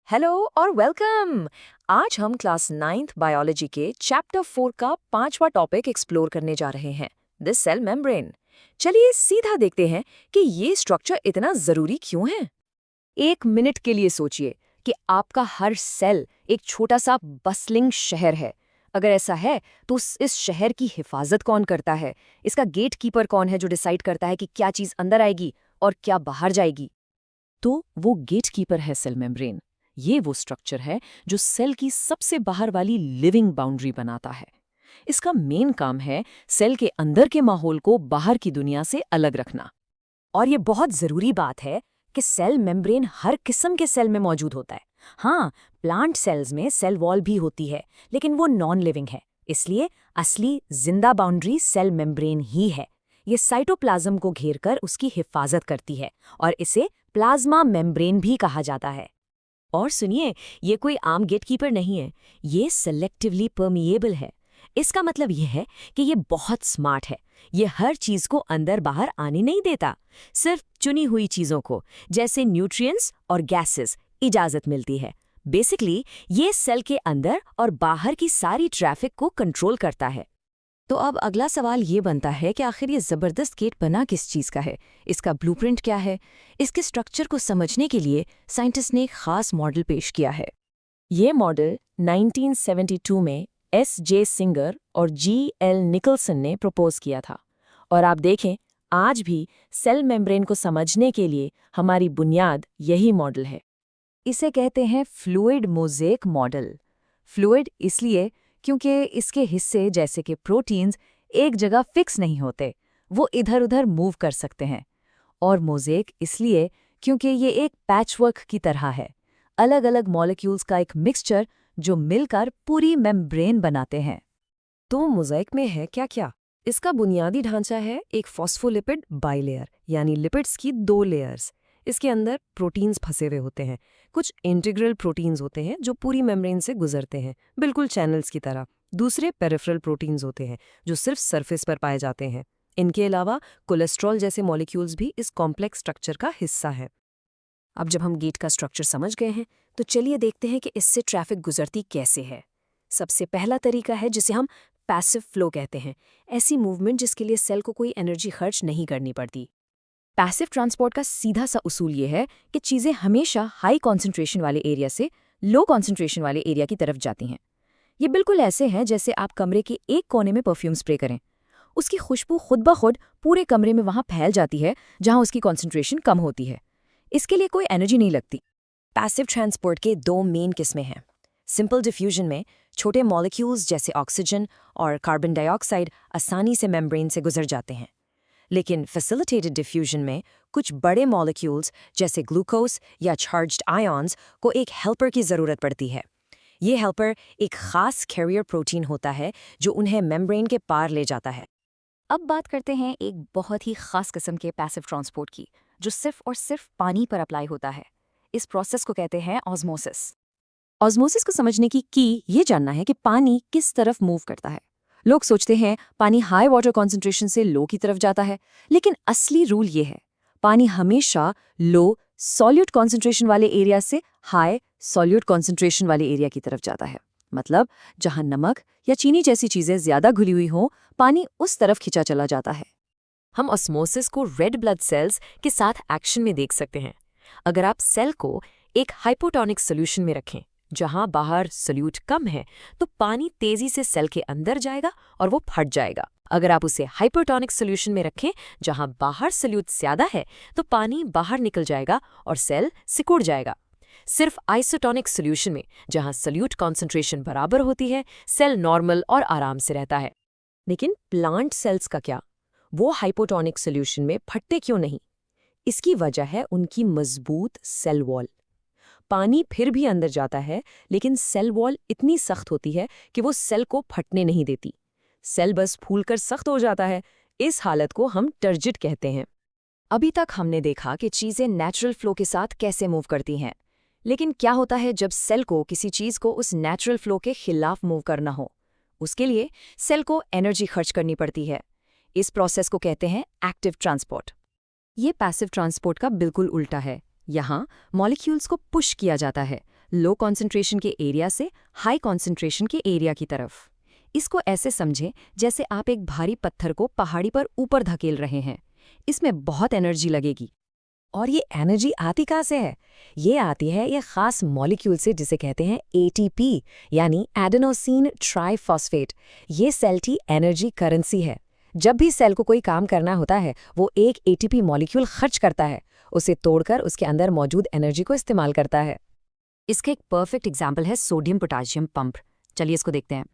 Hello और welcome. आज हम क्लास 9th बायोलॉजी के चैप्टर 4 का 5वां टॉपिक एक्सप्लोर करने जा रहे हैं, द सेल मेम्ब्रेन। चलिए सीधा देखते हैं कि ये स्ट्रक्चर इतना जरूरी क्यों है। एक मिनट के लिए सोचिए कि आपका हर सेल एक छोटा सा बसलिंग शहर है। अगर ऐसा है तो इस शहर की हिफाजत कौन करता है? इसका गेट कीपर कौन है जो डिसाइड करता है कि क्या चीज अंदर आएगी और क्या बाहर जाएगी? तो वो गेट कीपर है सेल मेम्ब्रेन। ये वो स्ट्रक्चर है जो सेल की सबसे बाहर वाली लिविंग बाउंड्री बनाता है। इसका मेन काम है सेल के अंदर के माहौल को बाहर की दुनिया से अलग रखना। और ये बहुत जरूरी बात है कि सेल मेम्ब्रेन हर किस्म के सेल में मौजूद होता है। हाँ, प्लांट सेल्स में सेल वॉल भी होती है, लेकिन वो नॉन लिविंग है, इसलिए असली जिंदा बाउंड्री सेल मेम्ब्रेन ही है। ये साइटोप्लाज्म को घेरकर उसकी हिफाजत करती है और इसे प्लाज्मा मेम्ब्रेन भी कहा जाता है। और सुनिए, ये कोई आम गेटकीपर नहीं है, ये सेलेक्टिवली परमिएबल है। इसका मतलब यह है कि ये बहुत स्मार्ट है। ये हर चीज को अंदर बाहर आने नहीं देता, सिर्फ चुनी हुई चीजों को, जैसे न्यूट्रिएंट्स और गैसेस, इजाजत मिलती है। बेसिकली ये सेल के अंदर और बाहर की सारी ट्रैफिक को कंट्रोल करता है। तो अब अगला सवाल ये बनता है कि आखिर ये जबरदस्त गेट बना किस चीज का है, इसका ब्लूप्रिंट क्या है? इसके स्ट्रक्चर को समझने के लिए साइंटिस्ट ने एक खास मॉडल पेश किया है। ये मॉडल 1972 में S.J. सिंगर और G.L. निकलसन ने प्रपोज किया था। और आप देखें, आज भी सेल मेम्ब्रेन को समझने के लिए हमारी बुनियाद यही मॉडल है। इसे कहते हैं फ्लूइड मोज़ेक मॉडल। फ्लूइड इसलिए क्योंकि इसके हिस्से जैसे कि प्रोटीन्स एक जगह फिक्स नहीं होते, वो इधर-उधर मूव कर सकते हैं। और मोज़ेक इसलिए क्योंकि ये एक पैचवर्क की तरह है, अलग-अलग मॉलिक्यूल्स का एक मिक्सचर जो मिलकर पूरी मेम्ब्रेन बनाते हैं। तो मोज़ेक में है क्या-क्या? इसका बुनियादी ढांचा है एक फॉस्फोलिपिड बाइलेयर, यानी लिपिड्स की 2 लेयर्स। इसके अंदर प्रोटीन्स फंसे हुए होते हैं। कुछ इंटीग्रल प्रोटीन्स होते हैं जो पूरी मेम्ब्रेन से गुजरते हैं, बिल्कुल चैनल्स की तरह। दूसरे पेरिफेरल प्रोटीन्स होते हैं जो सिर्फ सरफेस पर पाए जाते हैं। इनके अलावा कोलेस्ट्रॉल जैसे मॉलिक्यूल्स भी इस कॉम्प्लेक्स स्ट्रक्चर का हिस्सा है। अब जब हम गेट का स्ट्रक्चर समझ गए हैं, तो चलिए देखते हैं कि इससे ट्रैफिक गुजरती कैसे है। सबसे पहला तरीका है जिसे हम पैसिव फ्लो कहते हैं, ऐसी मूवमेंट जिसके लिए सेल को कोई एनर्जी खर्च नहीं करनी पड़ती। पैसिव ट्रांसपोर्ट का सीधा सा उसूल ये है कि चीज़ें हमेशा हाई कॉन्सेंट्रेशन वाले एरिया से लो कॉन्सेंट्रेशन वाले एरिया की तरफ जाती हैं। ये बिल्कुल ऐसे हैं जैसे आप कमरे के एक कोने में परफ्यूम स्प्रे करें। उसकी खुशबू खुद ब खुद पूरे कमरे में वहाँ फैल जाती है जहाँ उसकी कॉन्सेंट्रेशन कम होती है। इसके लिए कोई एनर्जी नहीं लगती। पैसिव ट्रांसपोर्ट के 2 मेन किस्में हैं। सिंपल डिफ्यूजन में छोटे मॉलिक्यूल्स जैसे ऑक्सीजन और कार्बन डाइऑक्साइड आसानी से मेम्ब्रेन से गुजर जाते हैं। लेकिन फैसिलिटेटेड डिफ्यूजन में कुछ बड़े मॉलिक्यूल्स जैसे ग्लूकोज या चार्ज्ड आयन्स को एक हेल्पर की ज़रूरत पड़ती है। ये हेल्पर एक खास कैरियर प्रोटीन होता है जो उन्हें मेम्ब्रेन के पार ले जाता है। अब बात करते हैं एक बहुत ही खास किस्म के पैसिव ट्रांसपोर्ट की, जो सिर्फ और सिर्फ पानी पर अप्लाई होता है। इस प्रोसेस को कहते हैं ऑस्मोसिस। ऑस्मोसिस को समझने की ये जानना है कि पानी किस तरफ मूव करता है। लोग सोचते हैं पानी हाई वाटर कॉन्सेंट्रेशन से लो की तरफ जाता है, लेकिन असली रूल ये है, पानी हमेशा लो सॉल्यूट कॉन्सेंट्रेशन वाले एरिया से हाई सॉल्यूट कॉन्सेंट्रेशन वाले एरिया की तरफ जाता है। मतलब जहां नमक या चीनी जैसी चीजें ज्यादा घुली हुई हों, पानी उस तरफ खिंचा चला जाता है। हम ऑस्मोसिस को रेड ब्लड सेल्स के साथ एक्शन में देख सकते हैं। अगर आप सेल को एक हाइपोटोनिक सोल्यूशन में रखें जहां बाहर सोल्यूट कम है, तो पानी तेजी से सेल के अंदर जाएगा और वो फट जाएगा। अगर आप उसे हाइपरटोनिक सोल्यूशन में रखें जहां बाहर सोल्यूट ज्यादा है, तो पानी बाहर निकल जाएगा और सेल सिकुड़ जाएगा। सिर्फ आइसोटोनिक सोल्यूशन में जहां सोल्यूट कॉन्सेंट्रेशन बराबर होती है, सेल नॉर्मल और आराम से रहता है। लेकिन प्लांट सेल्स का क्या? वो हाइपोटोनिक सोल्यूशन में फटते क्यों नहीं? इसकी वजह है उनकी मजबूत सेल वॉल। पानी फिर भी अंदर जाता है, लेकिन सेल वॉल इतनी सख्त होती है कि वो सेल को फटने नहीं देती। सेल बस फूलकर सख्त हो जाता है। इस हालत को हम टर्जिट कहते हैं। अभी तक हमने देखा कि चीजें नेचुरल फ्लो के साथ कैसे मूव करती हैं, लेकिन क्या होता है जब सेल को किसी चीज को उस नेचुरल फ्लो के खिलाफ मूव करना हो? उसके लिए सेल को एनर्जी खर्च करनी पड़ती है। इस प्रोसेस को कहते हैं एक्टिव ट्रांसपोर्ट। ये पैसिव ट्रांसपोर्ट का बिल्कुल उल्टा है। यहाँ मॉलिक्यूल्स को पुश किया जाता है, लो कॉन्सेंट्रेशन के एरिया से हाई कॉन्सेंट्रेशन के एरिया की तरफ। इसको ऐसे समझें जैसे आप एक भारी पत्थर को पहाड़ी पर ऊपर धकेल रहे हैं। इसमें बहुत एनर्जी लगेगी। और ये एनर्जी आती कहाँ से है? ये आती है ये खास मॉलिक्यूल से जिसे कहते हैं ATP, यानी एडेनोसिन ट्राइफॉस्फेट। ये सेल की एनर्जी करेंसी है। जब भी सेल को कोई काम करना होता है, वो एक ATP मॉलिक्यूल खर्च करता है, उसे तोड़कर उसके अंदर मौजूद एनर्जी को इस्तेमाल करता है। इसका एक परफेक्ट एग्जाम्पल है सोडियम पोटाशियम पंप। चलिए इसको देखते हैं।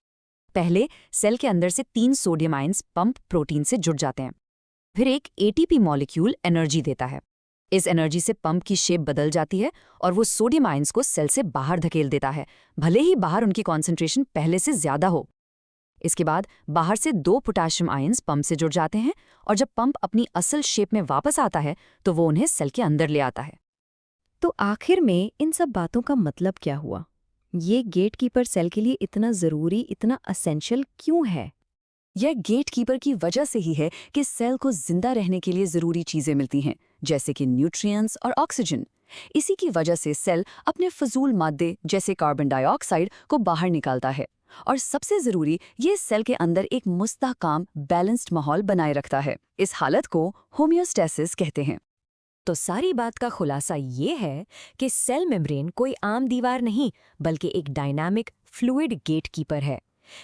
पहले सेल के अंदर से 3 सोडियम आयंस पंप प्रोटीन से जुड़ जाते हैं। फिर एक ATP मॉलिक्यूल एनर्जी देता है। इस एनर्जी से पंप की शेप बदल जाती है और वो सोडियम आयंस को सेल से बाहर धकेल देता है, भले ही बाहर उनकी कॉन्सेंट्रेशन पहले से ज्यादा हो। इसके बाद बाहर से 2 पोटाशियम आयंस पंप से जुड़ जाते हैं और जब पंप अपनी असल शेप में वापस आता है तो वो उन्हें सेल के अंदर ले आता है। तो आखिर में इन सब बातों का मतलब क्या हुआ? ये गेटकीपर सेल के लिए इतना ज़रूरी, इतना असेंशियल क्यों है? यह गेटकीपर की वजह से ही है कि सेल को जिंदा रहने के लिए ज़रूरी चीज़ें मिलती हैं, जैसे कि न्यूट्रिएंट्स और ऑक्सीजन। इसी की वजह से सेल अपने फजूल मादे जैसे कार्बन डाइऑक्साइड को बाहर निकालता है। और सबसे ज़रूरी, ये सेल के अंदर एक मुस्तहकाम बैलेंस्ड माहौल बनाए रखता है। इस हालत को होमियोस्टेसिस कहते हैं। तो सारी बात का खुलासा ये है कि सेल मेम्ब्रेन कोई आम दीवार नहीं, बल्कि एक डायनामिक फ्लूइड गेटकीपर है।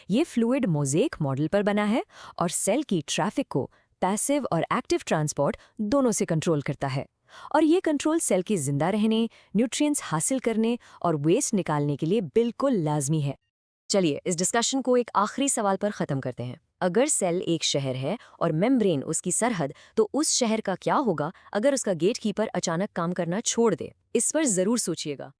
ये फ्लूइड मोज़ेक मॉडल पर बना है और सेल की ट्रैफिक को पैसिव और एक्टिव ट्रांसपोर्ट दोनों से कंट्रोल करता है। और ये कंट्रोल सेल के जिंदा रहने, न्यूट्रिएंट्स हासिल करने और वेस्ट निकालने के लिए बिल्कुल लाजमी है। चलिए इस डिस्कशन को एक आखिरी सवाल पर ख़त्म करते हैं। अगर सेल एक शहर है और मेम्ब्रेन उसकी सरहद, तो उस शहर का क्या होगा अगर उसका गेटकीपर अचानक काम करना छोड़ दे? इस पर ज़रूर सोचिएगा।